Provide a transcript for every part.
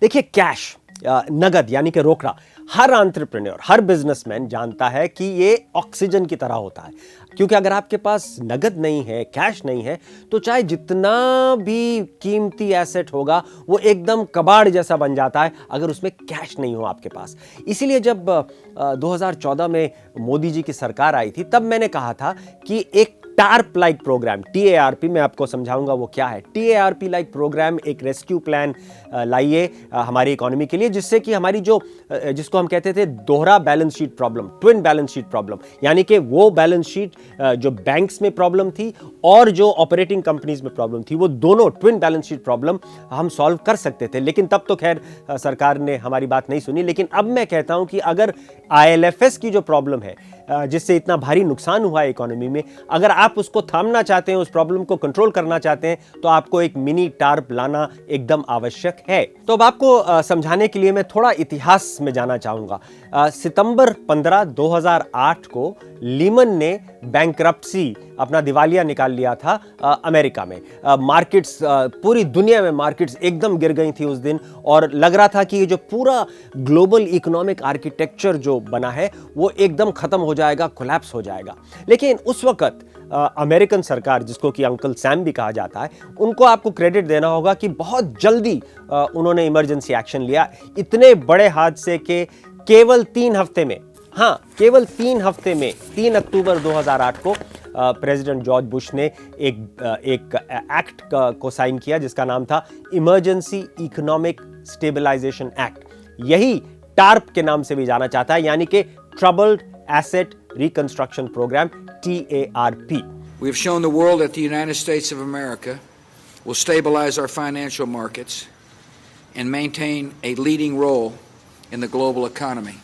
देखिए कैश, नगद यानी कि रोकड़ा, हर एंटरप्रेन्योर, हर बिजनेसमैन जानता है कि ये ऑक्सीजन की तरह होता है, क्योंकि अगर आपके पास नगद नहीं है, कैश नहीं है, तो चाहे जितना भी कीमती एसेट होगा वो एकदम कबाड़ जैसा बन जाता है अगर उसमें कैश नहीं हो आपके पास। इसीलिए जब 2014 में मोदी जी की सरकार आई थी, तब मैंने कहा था कि एक टार्प लाइक प्रोग्राम, TARP, मैं आपको समझाऊंगा वो क्या है। TARP लाइक प्रोग्राम एक रेस्क्यू प्लान लाइए हमारी इकोनॉमी के लिए, जिससे कि हमारी जिसको हम कहते थे दोहरा balance sheet problem, twin balance sheet problem, यानी कि वो बैलेंस शीट जो बैंक्स में प्रॉब्लम थी और जो ऑपरेटिंग कंपनीज में प्रॉब्लम थी, वो दोनों ट्विन बैलेंस शीट प्रॉब्लम हम सॉल्व कर सकते थे। लेकिन तब तो खैर सरकार ने हमारी बात नहीं सुनी। लेकिन अब मैं कहता हूं कि अगर IL&FS की जो प्रॉब्लम है, जिससे इतना भारी नुकसान हुआ है इकोनॉमी में, अगर आप उसको थामना चाहते हैं, उस प्रॉब्लम को कंट्रोल करना चाहते हैं, तो आपको एक मिनी टार्प लाना एकदम आवश्यक है। तो अब आपको समझाने के लिए मैं थोड़ा इतिहास में जाना चाहूंगा। सितंबर 15, 2008 को लीमन ने बैंकरप्सी, अपना दिवालिया निकाल लिया था अमेरिका में। मार्केट्स, पूरी दुनिया में मार्केट्स एकदम गिर गई थी उस दिन, और लग रहा था कि ये जो पूरा ग्लोबल इकोनॉमिक आर्किटेक्चर जो बना है वो एकदम खत्म हो जाएगा, कोलैप्स हो जाएगा। लेकिन उस वक्त अमेरिकन सरकार, जिसको कि अंकल सैम भी कहा जाता है, उनको आपको क्रेडिट देना होगा कि बहुत जल्दी उन्होंने इमरजेंसी एक्शन लिया। इतने बड़े हादसे के केवल 3 हफ्ते में, हाँ केवल 3 हफ्ते में, 3 अक्टूबर 2008 को प्रेसिडेंट जॉर्ज बुश ने एक एक्ट को साइन किया, जिसका नाम था इमरजेंसी इकोनॉमिक स्टेबलाइजेशन एक्ट। यही टार्प के नाम से भी जाना चाहता है, यानी कि troubled asset reconstruction program, TARP. We have shown the world that the United States of America will stabilize our financial markets and maintain a leading role in the global economy.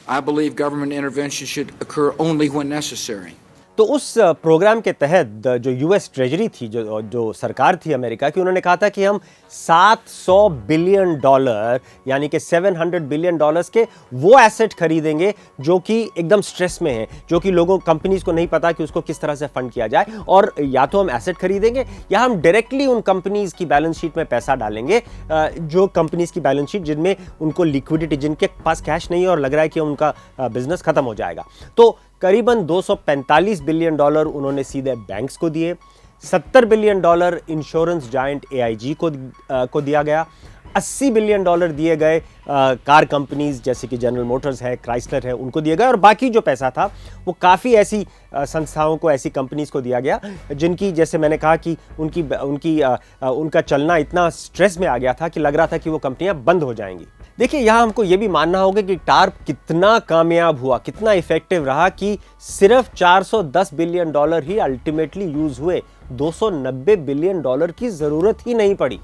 I believe government intervention should occur only when necessary. तो उस programme के तहत जो US treasury थी, जो सरकार थी America की, उन्होंने कहा था कि हम $700 बिलियन, यानी कि $700 बिलियन के वो एसेट खरीदेंगे जो कि एकदम स्ट्रेस में हैं, जो कि लोगों, कंपनीज को नहीं पता कि उसको किस तरह से फंड किया जाए। और या तो हम एसेट खरीदेंगे या हम डायरेक्टली उन कंपनीज की बैलेंस शीट में पैसा डालेंगे, जो कंपनीज की बैलेंस शीट जिनमें उनको लिक्विडिटी, जिनके पास कैश नहीं है और लग रहा है कि उनका बिजनेस खत्म हो जाएगा। तो करीबन $245 बिलियन उन्होंने सीधे बैंक्स को दिए, $70 बिलियन इंश्योरेंस जायंट AIG को दिया गया, $80 बिलियन दिए गए कार कंपनीज जैसे कि जनरल मोटर्स है, क्राइसलर है, उनको दिए गए, और बाकी जो पैसा था वो काफ़ी ऐसी संस्थाओं को, ऐसी कंपनीज को दिया गया जिनकी, जैसे मैंने कहा कि उनका चलना इतना स्ट्रेस में आ गया था कि लग रहा था कि वो कंपनियां बंद हो जाएंगी। देखिए, यहाँ हमको ये भी मानना होगा कि टार्प कितना कामयाब हुआ, कितना इफेक्टिव रहा कि सिर्फ $410 बिलियन ही अल्टीमेटली यूज हुए, $290 बिलियन की जरूरत ही नहीं पड़ी।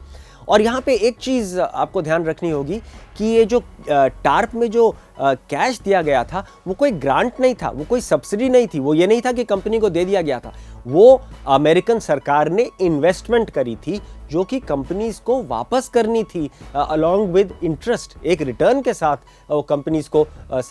और यहाँ पे एक चीज़ आपको ध्यान रखनी होगी कि ये जो टार्प में जो कैश दिया गया था, वो कोई ग्रांट नहीं था, वो कोई सब्सिडी नहीं थी, वो ये नहीं था कि कंपनी को दे दिया गया था। वो अमेरिकन सरकार ने इन्वेस्टमेंट करी थी, जो कि कंपनीज को वापस करनी थी अलॉन्ग विद इंटरेस्ट, एक रिटर्न के साथ वो कंपनीज को,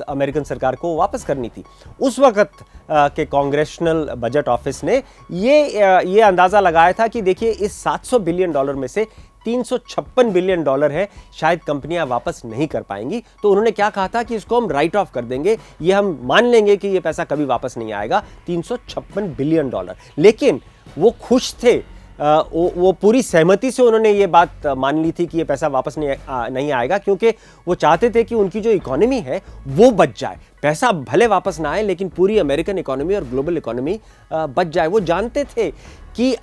अमेरिकन सरकार को वापस करनी थी। उस वक्त के कांग्रेशनल बजट ऑफिस ने ये अंदाज़ा लगाया था कि देखिए, इस $700 बिलियन में से $356 बिलियन है, शायद कंपनियां वापस नहीं कर पाएंगी। तो उन्होंने क्या कहा था कि इसको हम राइट ऑफ कर देंगे, ये हम मान लेंगे कि ये पैसा कभी वापस नहीं आएगा, $356 बिलियन। लेकिन वो खुश थे, वो पूरी सहमति से उन्होंने ये बात मान ली थी कि ये पैसा वापस नहीं आएगा, क्योंकि वो चाहते थे कि उनकी जो इकोनॉमी है वो बच जाए। पैसा भले वापस ना आए, लेकिन पूरी अमेरिकन इकोनॉमी और ग्लोबल इकोनॉमी बच जाए। वो जानते थे कि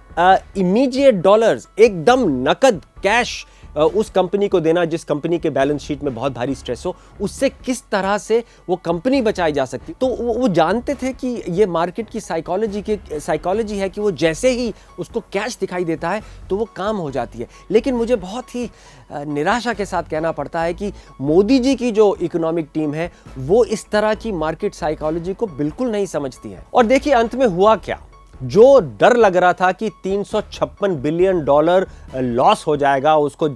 इमीडिएट डॉलर्स, एकदम नकद कैश उस कंपनी को देना जिस कंपनी के बैलेंस शीट में बहुत भारी स्ट्रेस हो, उससे किस तरह से वो कंपनी बचाई जा सकती। तो वो जानते थे कि ये मार्केट की साइकोलॉजी है कि वो जैसे ही उसको कैश दिखाई देता है तो वो काम हो जाती है। लेकिन मुझे बहुत ही निराशा के साथ कहना पड़ता है कि मोदी जी की जो इकोनॉमिक टीम है वो इस तरह की मार्केट साइकोलॉजी को बिल्कुल नहीं समझती है। और देखिए, अंत में हुआ क्या। जो डर लग रहा था कि $356 बिलियन लॉस हो जाएगा, उसको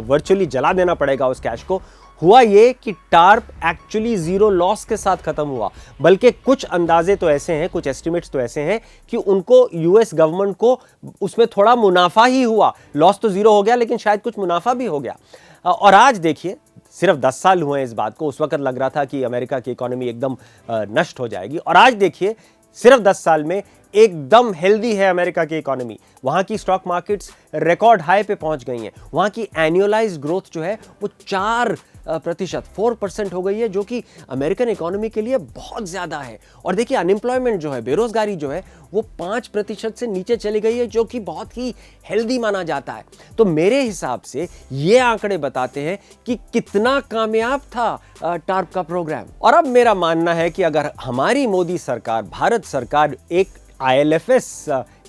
वर्चुअली जला देना पड़ेगा उस कैश को, हुआ ये कि टार्प एक्चुअली जीरो लॉस के साथ खत्म हुआ। बल्कि कुछ अंदाजे तो ऐसे हैं, कुछ एस्टिमेट्स तो ऐसे हैं कि उनको, यूएस गवर्नमेंट को उसमें थोड़ा मुनाफा ही हुआ। लॉस तो जीरो हो गया, लेकिन शायद कुछ मुनाफा भी हो गया। और आज देखिए सिर्फ 10 साल हुए हैं इस बात को। उस वक्त लग रहा था कि अमेरिका की इकोनॉमी एकदम नष्ट हो जाएगी, और आज देखिए सिर्फ 10 साल में एकदम हेल्दी है अमेरिका की इकोनॉमी। वहां की स्टॉक मार्केट्स रिकॉर्ड हाई पे पहुंच गई हैं। वहां की एनुअलाइज्ड ग्रोथ जो है वो 4% हो गई है, जो कि अमेरिकन इकोनॉमी के लिए बहुत ज्यादा है। और देखिए अनएम्प्लॉयमेंट जो है, बेरोजगारी जो है, वो 5% से नीचे चली गई है, जो कि बहुत ही हेल्दी माना जाता है। तो मेरे हिसाब से ये आंकड़े बताते हैं कि कितना कामयाब था टार्प का प्रोग्राम। और अब मेरा मानना है कि अगर हमारी मोदी सरकार, भारत सरकार एक IL&FS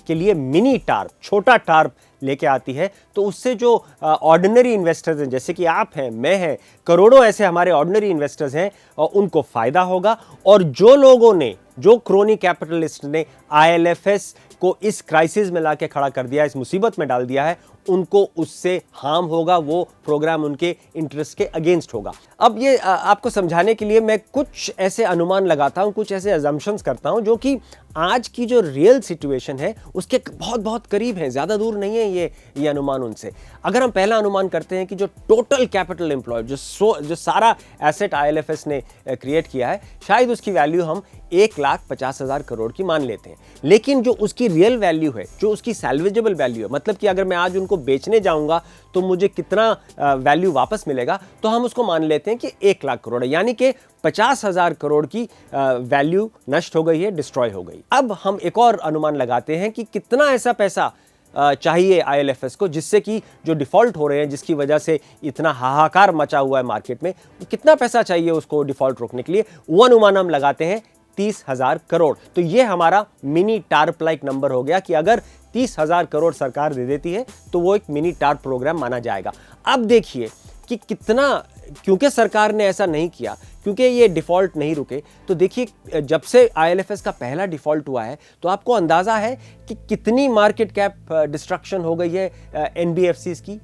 के लिए मिनी टार्प, छोटा टार्प लेके आती है, तो उससे जो ऑर्डिनरी इन्वेस्टर्स हैं, जैसे कि आप हैं, मैं हैं, करोड़ों ऐसे हमारे ऑर्डिनरी इन्वेस्टर्स हैं, उनको फायदा होगा। और जो लोगों ने, जो क्रोनी कैपिटलिस्ट ने IL&FS को इस क्राइसिस में लाके खड़ा कर दिया, इस मुसीबत में डाल दिया है, उनको उससे हार्म होगा। वो प्रोग्राम उनके इंटरेस्ट के अगेंस्ट होगा। अब ये आपको समझाने के लिए मैं कुछ ऐसे अनुमान लगाता हूं, कुछ ऐसे अजम्पशंस करता हूं जो कि आज की जो रियल सिचुएशन है उसके बहुत बहुत करीब है, ज्यादा दूर नहीं है ये अनुमान उनसे। अगर हम पहला अनुमान करते हैं कि जो टोटल कैपिटल एम्प्लॉय, जो सारा एसेट IL&FS ने क्रिएट किया है, शायद उसकी वैल्यू हम 1,50,000 करोड़ की मान लेते हैं। लेकिन जो उसकी रियल वैल्यू है, जो उसकी सैल्वेजेबल वैल्यू है, मतलब कि अगर मैं आज उनको बेचने जाऊंगा तो मुझे कितना वैल्यू वापस मिलेगा, तो हम उसको मान लेते हैं कि 1,00,000 करोड़ है, यानी कि 50,000 करोड़ की वैल्यू नष्ट हो गई है, डिस्ट्रॉय हो गई। अब हम एक और अनुमान लगाते हैं कि कितना ऐसा पैसा चाहिए IL&FS को, जिससे कि जो डिफॉल्ट हो रहे हैं, जिसकी वजह से इतना हाहाकार मचा हुआ है मार्केट में, कितना पैसा चाहिए उसको डिफॉल्ट रोकने के लिए। वो अनुमान हम लगाते हैं 30,000 करोड़। तो ये हमारा मिनी टार्प लाइक नंबर हो गया कि अगर 30,000 करोड़ सरकार दे देती है तो वो एक मिनी टार्प प्रोग्राम माना जाएगा। अब देखिए कि कितना, क्योंकि सरकार ने ऐसा नहीं किया, क्योंकि ये डिफॉल्ट नहीं रुके, तो देखिए जब से IL&FS का पहला डिफॉल्ट हुआ है तो आपको अंदाजा है कि कितनी मार्केट कैप डिस्ट्रक्शन हो गई है NBFCs की।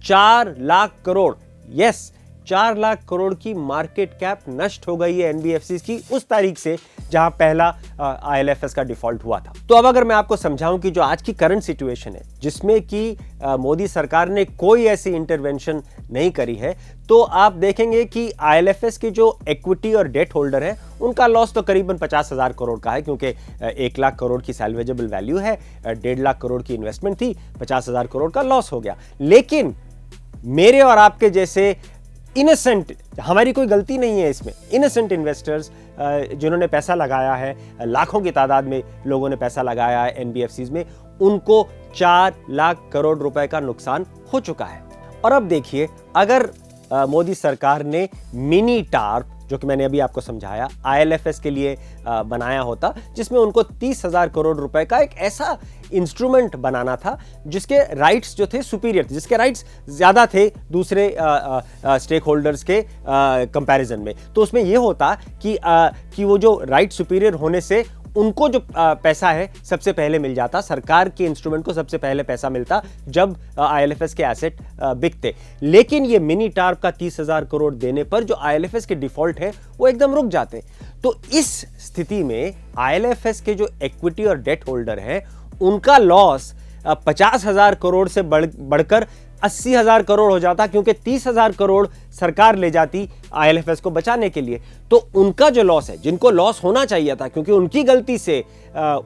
4 लाख करोड़, यस 4 लाख करोड़ की मार्केट कैप नष्ट हो गई है NBFCs की उस तारीख से जहां पहला IL&FS का डिफॉल्ट हुआ था। तो अब अगर मैं आपको समझाऊं कि जो आज की करंट सिचुएशन है, जिसमें कि मोदी सरकार ने कोई ऐसी इंटरवेंशन नहीं करी है, तो आप देखेंगे कि IL&FS के जो इक्विटी और डेट होल्डर हैं, उनका लॉस तो करीबन 50,000 करोड़ का है, क्योंकि 1,00,000 करोड़ की सैल्वेजेबल वैल्यू है, 1.5 करोड़ की इन्वेस्टमेंट थी, 50,000 करोड़ का लॉस हो गया। लेकिन मेरे और आपके जैसे इनोसेंट, हमारी कोई गलती नहीं है इसमें, इनोसेंट इन्वेस्टर्स जिन्होंने पैसा लगाया है, लाखों की तादाद में लोगों ने पैसा लगाया है NBFCs में, उनको 4 लाख करोड़ रुपए का नुकसान हो चुका है। और अब देखिए, अगर मोदी सरकार ने मिनी टार्प, जो कि मैंने अभी आपको समझाया, IL&FS के लिए बनाया होता, जिसमें उनको 30,000 करोड़ रुपए का एक ऐसा इंस्ट्रूमेंट बनाना था जिसके राइट्स जो थे सुपीरियर थे, जिसके राइट्स ज्यादा थे दूसरे स्टेक होल्डर्स के कंपैरिजन में, तो उसमें यह होता कि वो जो राइट सुपीरियर होने से उनको जो पैसा है सबसे पहले मिल जाता, सरकार के इंस्ट्रूमेंट को सबसे पहले पैसा मिलता जब IL&FS के एसेट बिकते। लेकिन ये मिनी टार्प का 30,000 करोड़ देने पर जो IL&FS के डिफॉल्ट है वो एकदम रुक जाते। तो इस स्थिति में IL&FS के जो इक्विटी और डेट होल्डर हैं, उनका लॉस 50,000 करोड़ से बढ़कर 80,000 करोड़ हो जाता, क्योंकि 30,000 करोड़ सरकार ले जाती IL&FS को बचाने के लिए। तो उनका जो लॉस है, जिनको लॉस होना चाहिए था, क्योंकि उनकी गलती से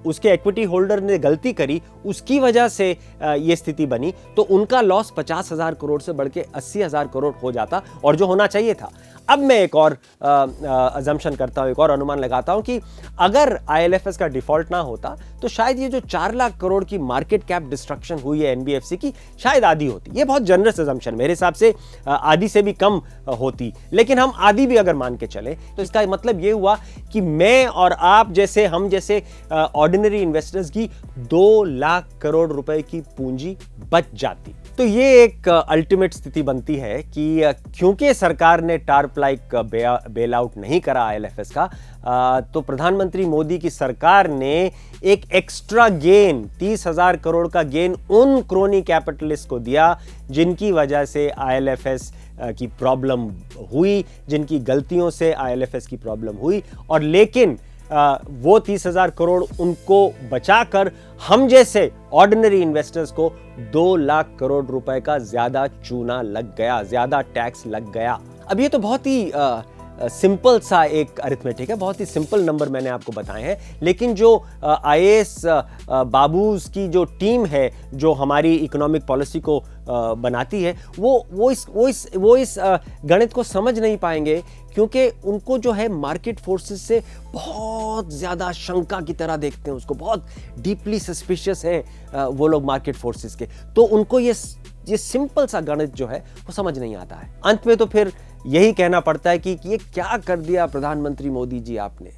उसके इक्विटी होल्डर ने गलती करी, उसकी वजह से ये स्थिति बनी, तो उनका लॉस 50,000 करोड़ से बढ़ के 80,000 करोड़ हो जाता, और जो होना चाहिए था। अब मैं एक और अजम्पशन करता हूं, एक और अनुमान लगाता हूं कि अगर IL&FS का डिफॉल्ट ना होता तो शायद ये जो 4 लाख करोड़ की मार्केट कैप डिस्ट्रक्शन हुई है NBFC की, शायद आधी होती। ये बहुत जनरस अजम्पशन, मेरे हिसाब से आधी से भी कम होती, लेकिन हम आधी भी अगर मान के चले तो इसका मतलब ये हुआ कि मैं और आप जैसे, हम जैसे ऑर्डिनरी इन्वेस्टर्स की 2 लाख करोड़ रुपए की पूंजी बच जाती। तो ये एक अल्टीमेट स्थिति बनती है कि क्योंकि सरकार ने टार्प लाइक बेल आउट नहीं करा IL&FS का, तो प्रधानमंत्री मोदी की सरकार ने एक एक्स्ट्रा गेन, 30,000 करोड़ का गेन उन क्रोनी कैपिटलिस्ट को दिया जिनकी वजह से IL&FS की प्रॉब्लम हुई, जिनकी गलतियों से IL&FS की प्रॉब्लम हुई। और लेकिन वो 30,000 करोड़ उनको बचाकर हम जैसे ऑर्डिनरी इन्वेस्टर्स को 2 लाख करोड़ रुपए का ज्यादा चूना लग गया, ज्यादा टैक्स लग गया। अब ये तो बहुत ही सिंपल सा एक अरिथमेटिक है, बहुत ही सिंपल नंबर मैंने आपको बताए हैं, लेकिन जो आईएएस बाबूस की जो टीम है जो हमारी इकोनॉमिक पॉलिसी को बनाती है, वो इस गणित को समझ नहीं पाएंगे, क्योंकि उनको जो है मार्केट फोर्सेस से बहुत ज्यादा शंका की तरह देखते हैं, उसको बहुत डीपली सस्पिशियस हैं वो लोग मार्केट फोर्सेस के। तो उनको ये सिंपल सा गणित जो है वो समझ नहीं आता है। अंत में तो फिर यही कहना पड़ता है कि ये क्या कर दिया प्रधानमंत्री मोदी जी आपने।